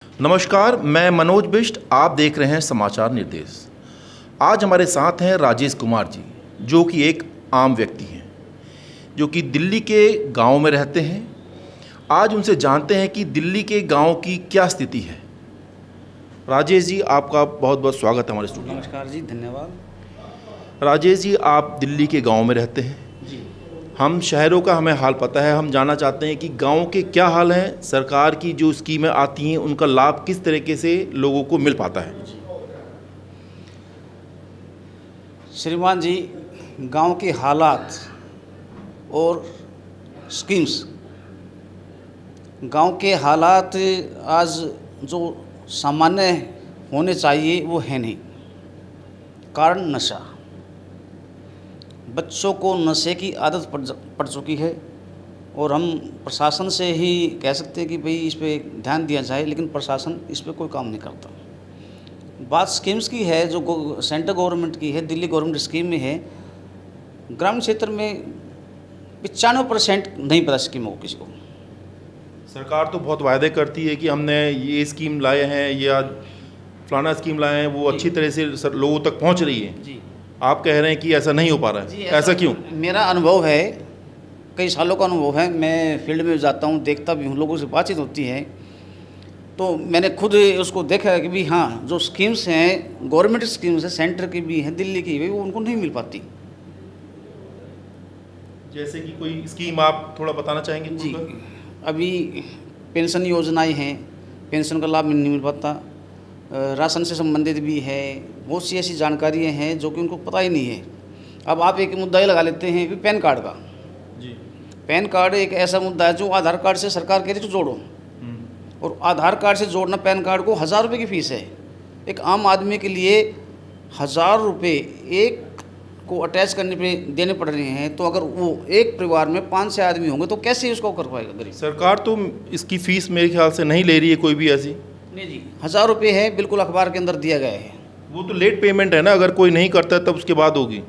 नमस्कार, मैं मनोज बिष्ट। आप देख रहे हैं समाचार निर्देश। आज हमारे साथ हैं राजेश कुमार जी, जो कि एक आम व्यक्ति हैं, जो कि दिल्ली के गांव में रहते हैं। आज उनसे जानते हैं कि दिल्ली के गांव की क्या स्थिति है। राजेश जी, आपका बहुत बहुत स्वागत है हमारे स्टूडियो में। नमस्कार जी, धन्यवाद। राजेश जी, आप दिल्ली के गांव में रहते हैं। जी हम शहरों का हमें हाल पता है। हम जानना चाहते हैं कि गांव के क्या हाल हैं, सरकार की जो स्कीमें आती हैं उनका लाभ किस तरीके से लोगों को मिल पाता है। श्रीमान जी, गांव के हालात और स्कीम्स। गांव के हालात आज जो सामान्य होने चाहिए वो है नहीं। कारण नशा। बच्चों को नशे की आदत पड़ चुकी है और हम प्रशासन से ही कह सकते हैं कि भाई इस पे ध्यान दिया जाए, लेकिन प्रशासन इस पे कोई काम नहीं करता। बात स्कीम्स की है जो सेंट्रल गवर्नमेंट की है, दिल्ली गवर्नमेंट स्कीम में है। ग्रामीण क्षेत्र में 95% नहीं पता स्कीमों को किसी को। सरकार तो बहुत वायदे करती है कि हमने ये स्कीम लाए हैं या फलाना स्कीम लाए हैं, वो अच्छी तरह से लोगों तक पहुंच रही है। जी आप कह रहे हैं कि ऐसा नहीं हो पा रहा है। ऐसा क्यों? मेरा अनुभव है, कई सालों का अनुभव है। मैं फील्ड में जाता हूँ, देखता भी हूँ, लोगों से बातचीत होती है, तो मैंने खुद उसको देखा है कि भी हाँ, जो स्कीम्स हैं, गवर्नमेंट स्कीम्स हैं, सेंटर की भी हैं, दिल्ली की भी, वो उनको नहीं मिल पाती। जैसे कि कोई स्कीम आप थोड़ा बताना चाहेंगे? जी, अभी पेंशन योजनाएं हैं, पेंशन का लाभ नहीं मिल पाता। राशन से संबंधित भी है, बहुत सी ऐसी जानकारियाँ हैं जो कि उनको पता ही नहीं है। अब आप एक मुद्दा ही लगा लेते हैं कि पैन कार्ड का। जी। पैन कार्ड एक ऐसा मुद्दा है जो आधार कार्ड से सरकार कह रही है जोड़ो, और आधार कार्ड से जोड़ना पैन कार्ड को 1000 रुपये की फ़ीस है। एक आम आदमी के लिए 1000 रुपये एक को अटैच करने पे देने पड़ रहे हैं, तो अगर वो एक परिवार में 5 से आदमी होंगे तो कैसे उसको कर पाएगा गरीब? सरकार तो इसकी फ़ीस मेरे ख्याल से नहीं ले रही है कोई भी ऐसी। नहीं जी, 1000 रुपये है, बिल्कुल अखबार के अंदर दिया गया है। वो तो लेट पेमेंट है ना, अगर कोई नहीं करता तब उसके बाद होगी।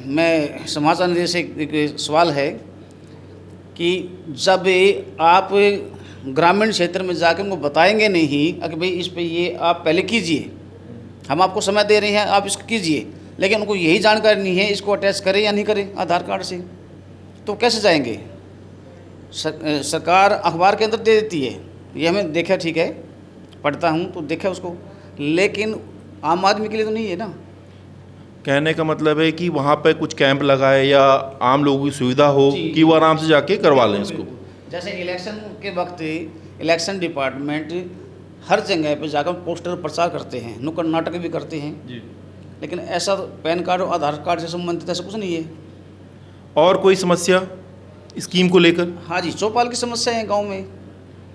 मैं समाचार निदेश से एक सवाल है कि जब आप ग्रामीण क्षेत्र में जाकर उनको बताएंगे नहीं कि भाई इस पे ये आप पहले कीजिए, हम आपको समय दे रहे हैं, आप इसको कीजिए, लेकिन उनको यही जानकारी नहीं है इसको अटैच करें या नहीं करें आधार कार्ड से, तो कैसे जाएंगे? सरकार अखबार के अंदर दे देती है, ये हमें देखा, ठीक है, पढ़ता हूँ तो देखा उसको, लेकिन आम आदमी के लिए तो नहीं है ना। कहने का मतलब है कि वहाँ पे कुछ कैंप लगाए या आम लोगों की सुविधा हो कि वो आराम से जाके करवा लें इसको। जैसे इलेक्शन के वक्त इलेक्शन डिपार्टमेंट हर जगह पे जाकर पोस्टर प्रचार करते हैं, नुक्कड़ नाटक भी करते हैं जी। लेकिन ऐसा पैन कार्ड और आधार कार्ड से संबंधित ऐसा कुछ नहीं है। और कोई समस्या स्कीम को लेकर? हाँ जी, चौपाल की समस्या है गांव में।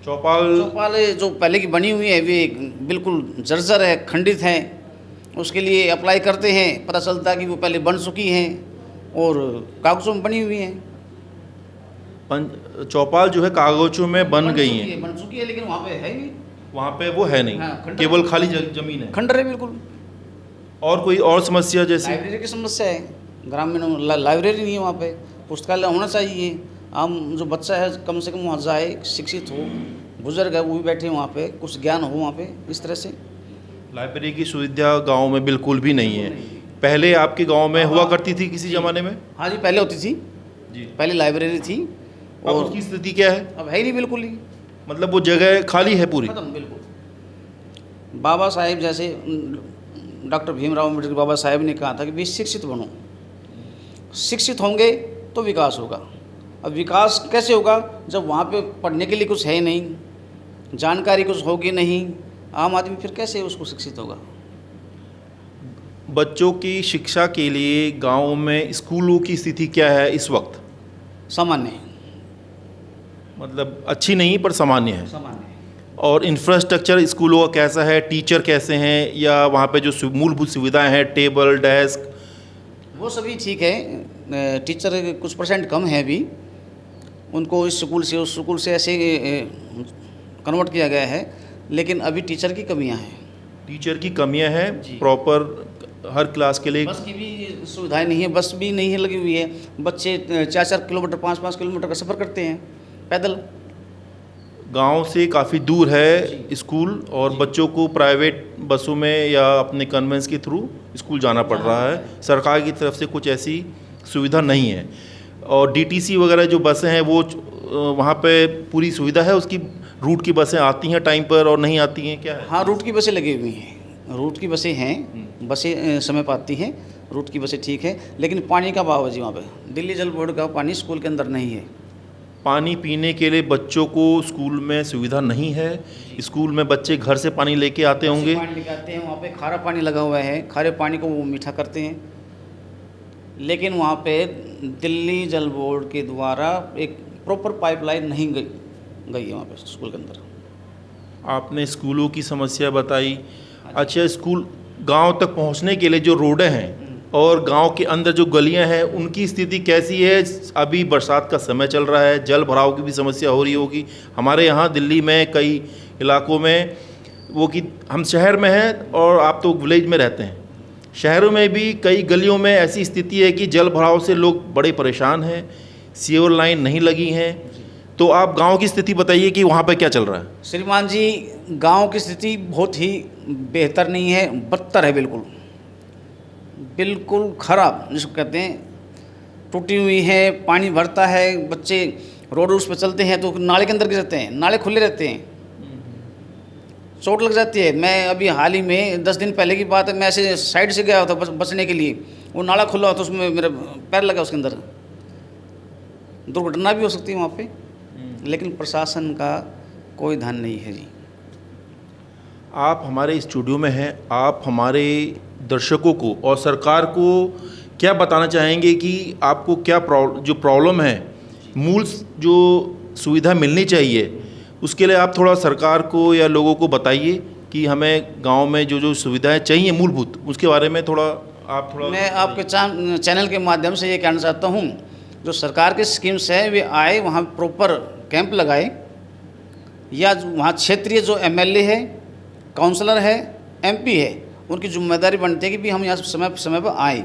चौपाल जो पहले की बनी हुई है वे बिल्कुल जर्जर है, खंडित है। उसके लिए अप्लाई करते हैं, पता चलता है कि वो पहले बन चुकी हैं और कागजों में बनी हुई हैं। चौपाल जो है कागजों में बन गई हैं। बन चुकी है, लेकिन वहाँ पे है नहीं। वहाँ पे वो है नहीं। हाँ, केवल खाली जमीन है, खंडर है बिल्कुल। और कोई और समस्या? जैसे लाइब्रेरी की समस्या है, ग्रामीण लाइब्रेरी नहीं है वहाँ पे। पुस्तकालय होना चाहिए, आम जो बच्चा है कम से कम वहाँ जाए, शिक्षित हो, बुजुर्ग है वो भी बैठे वहाँ पे, कुछ ज्ञान हो वहाँ पे। इस तरह से लाइब्रेरी की सुविधा गांव में बिल्कुल भी नहीं है। पहले आपके गांव में हुआ करती थी किसी ज़माने में? हाँ जी, पहले होती थी जी। पहले लाइब्रेरी थी। और उसकी स्थिति क्या है? अब है ही नहीं बिल्कुल ही, मतलब वो जगह खाली है पूरी? खत्म बिल्कुल। बाबा साहेब जैसे डॉक्टर भीमराव अम्बेडकर बाबा साहेब ने कहा था कि भी शिक्षित बनो, शिक्षित होंगे तो विकास होगा। अब विकास कैसे होगा जब वहाँ पे पढ़ने के लिए कुछ है नहीं, जानकारी कुछ होगी नहीं, आम आदमी फिर कैसे उसको शिक्षित होगा? बच्चों की शिक्षा के लिए गांव में स्कूलों की स्थिति क्या है इस वक्त? सामान्य है। मतलब अच्छी नहीं पर सामान्य है। सामान्य है। और इंफ्रास्ट्रक्चर स्कूलों का कैसा है? टीचर कैसे हैं, या वहाँ पे जो मूलभूत सुविधाएं हैं, टेबल डेस्क? वो सभी ठीक है। टीचर कुछ परसेंट कम है अभी, उनको इस स्कूल से उस स्कूल से ऐसे कन्वर्ट किया गया है, लेकिन अभी टीचर की कमियां हैं। टीचर की कमियां हैं, प्रॉपर हर क्लास के लिए बस की भी सुविधाएं नहीं है, बस भी नहीं है लगी हुई है। बच्चे 4-4 किलोमीटर 5-5 किलोमीटर का सफ़र करते हैं पैदल। गांव से काफ़ी दूर है स्कूल और बच्चों को प्राइवेट बसों में या अपने कन्वेंस के थ्रू स्कूल जाना पड़ रहा है। सरकार की तरफ से कुछ ऐसी सुविधा नहीं है। और डीटीसी वगैरह जो बसें हैं वो वहाँ पे पूरी सुविधा है, उसकी रूट की बसें आती हैं टाइम पर और नहीं आती हैं, क्या है? हाँ, रूट की बसें लगी हुई हैं, रूट की बसें हैं, बसें समय पर आती हैं, रूट की बसें ठीक है। लेकिन पानी का अभाव है जी वहाँ पे। दिल्ली जल बोर्ड का पानी स्कूल के अंदर नहीं है। पानी पीने के लिए बच्चों को स्कूल में सुविधा नहीं है। स्कूल में बच्चे घर से पानी लेके आते होंगे। पानी लेके आते हैं, वहाँ पे खारा पानी लगा हुआ है, खारे पानी को वो मीठा करते हैं। लेकिन वहाँ पे दिल्ली जल बोर्ड के द्वारा एक प्रॉपर पाइपलाइन नहीं गई है वहाँ पे स्कूल के अंदर। आपने स्कूलों की समस्या बताई। अच्छा, स्कूल गांव तक पहुंचने के लिए जो रोडें हैं और गांव के अंदर जो गलियां हैं उनकी स्थिति कैसी है? अभी बरसात का समय चल रहा है, जल भराव की भी समस्या हो रही होगी। हमारे यहाँ दिल्ली में कई इलाकों में वो कि हम शहर में हैं और आप तो विलेज में रहते हैं, शहरों में भी कई गलियों में ऐसी स्थिति है कि जल भराव से लोग बड़े परेशान हैं, सीवर लाइन नहीं लगी हैं। तो आप गांव की स्थिति बताइए कि वहाँ पे क्या चल रहा है? श्रीमान जी, गांव की स्थिति बहुत ही बेहतर नहीं है, बदतर है, बिल्कुल बिल्कुल खराब जिसको कहते हैं। टूटी हुई है, पानी भरता है, बच्चे रोड उस पर चलते हैं तो नाले के अंदर गिर जाते हैं, नाले खुले रहते हैं, चोट लग जाती है। मैं अभी हाल ही में 10 दिन पहले की बात है, मैं ऐसे साइड से गया था बचने के लिए, वो नाला खुला होता, उसमें मेरा पैर लगा, उसके अंदर दुर्घटना भी हो सकती है वहाँ पे। लेकिन प्रशासन का कोई ध्यान नहीं है जी। आप हमारे स्टूडियो में हैं, आप हमारे दर्शकों को और सरकार को क्या बताना चाहेंगे कि आपको क्या जो प्रॉब्लम है, मूल जो सुविधा मिलनी चाहिए, उसके लिए आप थोड़ा सरकार को या लोगों को बताइए कि हमें गांव में जो जो सुविधाएं चाहिए मूलभूत, उसके बारे में थोड़ा मैं आपके चैनल के माध्यम से ये कहना चाहता हूँ, जो सरकार की स्कीम्स है वे आए, वहाँ प्रॉपर कैंप लगाए, या वहाँ क्षेत्रीय जो एमएलए है, काउंसलर है, एमपी है, उनकी जिम्मेदारी बनती है कि भी हम यहाँ समय पर आए।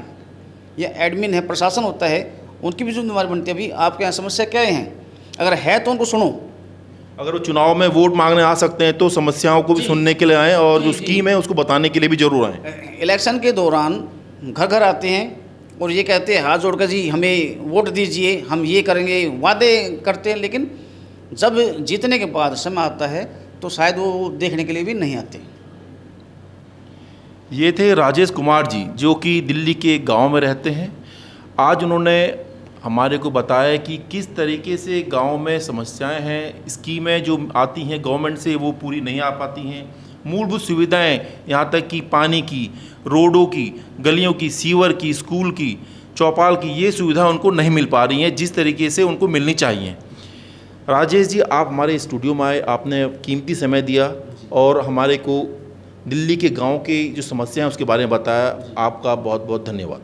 या एडमिन है, प्रशासन होता है, उनकी भी जिम्मेदारी बनती है भी आपके यहाँ समस्या क्या हैं, अगर है तो उनको सुनो। अगर वो चुनाव में वोट मांगने आ सकते हैं तो समस्याओं को भी सुनने के लिए आएँ और जो स्कीम है उसको बताने के लिए भी जरूर आएँ। इलेक्शन के दौरान घर घर आते हैं और ये कहते हैं हाथ जोड़कर जी हमें वोट दीजिए, हम ये करेंगे, वादे करते हैं, लेकिन जब जीतने के बाद समय आता है तो शायद वो देखने के लिए भी नहीं आते। ये थे राजेश कुमार जी, जो कि दिल्ली के गांव में रहते हैं। आज उन्होंने हमारे को बताया कि किस तरीके से गांव में समस्याएं हैं, स्कीमें जो आती हैं गवर्नमेंट से वो पूरी नहीं आ पाती हैं, मूलभूत सुविधाएं यहाँ तक कि पानी की, रोडों की, गलियों की, सीवर की, स्कूल की, चौपाल की, ये सुविधा उनको नहीं मिल पा रही हैं जिस तरीके से उनको मिलनी चाहिए। राजेश जी, आप हमारे स्टूडियो में आए, आपने कीमती समय दिया और हमारे को दिल्ली के गांव की जो समस्या है उसके बारे में बताया। आपका बहुत बहुत धन्यवाद।